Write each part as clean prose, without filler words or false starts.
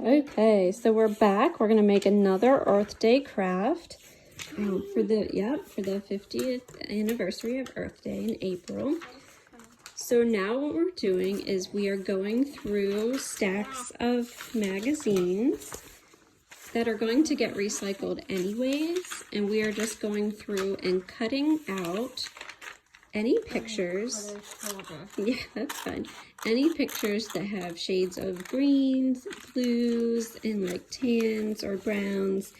Okay, so we're back. We're gonna make another Earth Day craft for the 50th anniversary of Earth Day in April. So now what we're doing is we are going through stacks of magazines that are going to get recycled anyways, and we are just going through and cutting out any pictures. Yeah, that's fine. Any pictures that have shades of greens, blues, and like tans or browns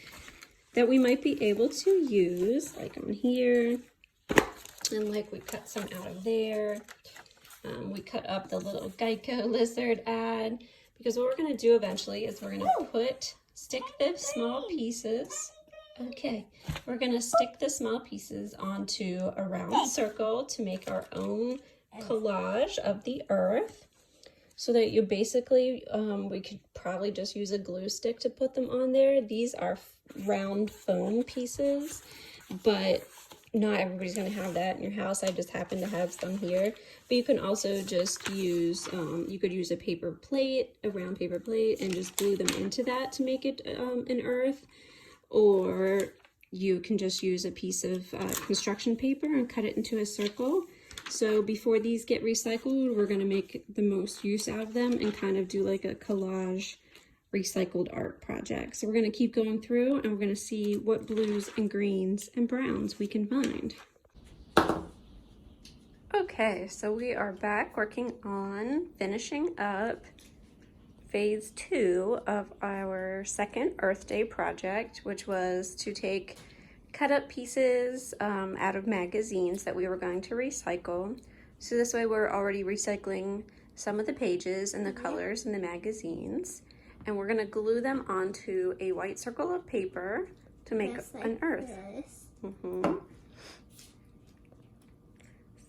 that we might be able to use, like on here. And like we cut some out of there. We cut up the little Geico lizard ad, because what we're going to do eventually is we're going to stick the small pieces. Okay, we're going to stick the small pieces onto a round circle to make our own collage of the earth, so that you basically, we could probably just use a glue stick to put them on there. These are round foam pieces, but not everybody's going to have that in your house. I just happen to have some here. But you can also just use, you could use a paper plate, a round paper plate, and just glue them into that to make it an earth. Or you can just use a piece of construction paper and cut it into a circle. So before these get recycled, we're going to make the most use out of them and kind of do like a collage recycled art project. So we're going to keep going through and we're going to see what blues and greens and browns we can find. Okay, so we are back working on finishing up phase 2 of our second Earth Day project, which was to take cut up pieces out of magazines that we were going to recycle. So this way we're already recycling some of the pages and the colors in the magazines, and we're going to glue them onto a white circle of paper to make an earth.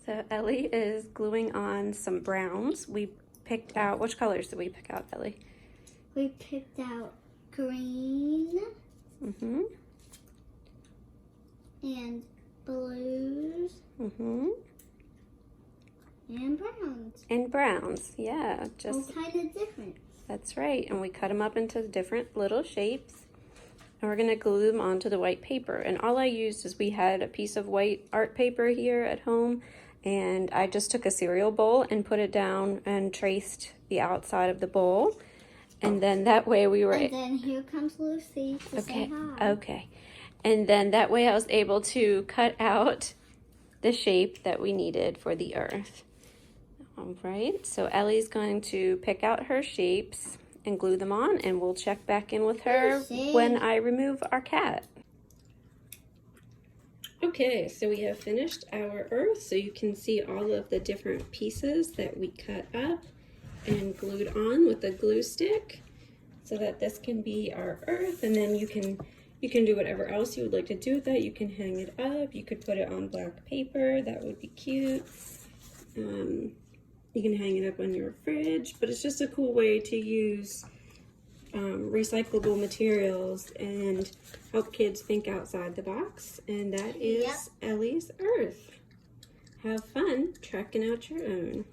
So Ellie is gluing on some browns. We picked out, which colors did we pick out, Ellie? We picked out green and blues and browns. And browns, yeah. All kind of different. That's right, and we cut them up into different little shapes. And we're gonna glue them onto the white paper. And all I used is, we had a piece of white art paper here at home, and I just took a cereal bowl and put it down and traced the outside of the bowl. And then that way we were... And then here comes Lucy to say hi. Okay. And then that way I was able to cut out the shape that we needed for the earth. All right, so Ellie's going to pick out her shapes and glue them on, and we'll check back in with her when I remove our cat. Okay, so we have finished our earth, so you can see all of the different pieces that we cut up and glued on with a glue stick, so that this can be our earth. And then you can do whatever else you would like to do with that. You can hang it up, you could put it on black paper, that would be cute. You can hang it up on your fridge, but it's just a cool way to use recyclable materials and help kids think outside the box. And that is Ellie's earth. Have fun trekking out your own.